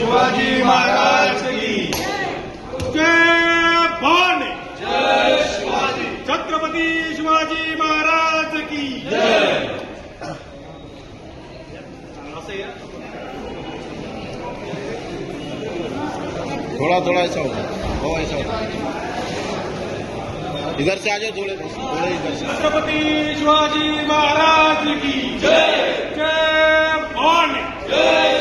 शिवाजी महाराज की जय भवानी, जय शिवाजी, छत्रपती शिवाजी महाराज की जय। थोड़ा थोड़ा ऐसा होगा, वो ऐसा होगा। इधर से आ जाओ, थोड़े थोड़े इधर से। छत्रपती शिवाजी महाराज की जय जय भवानी, जय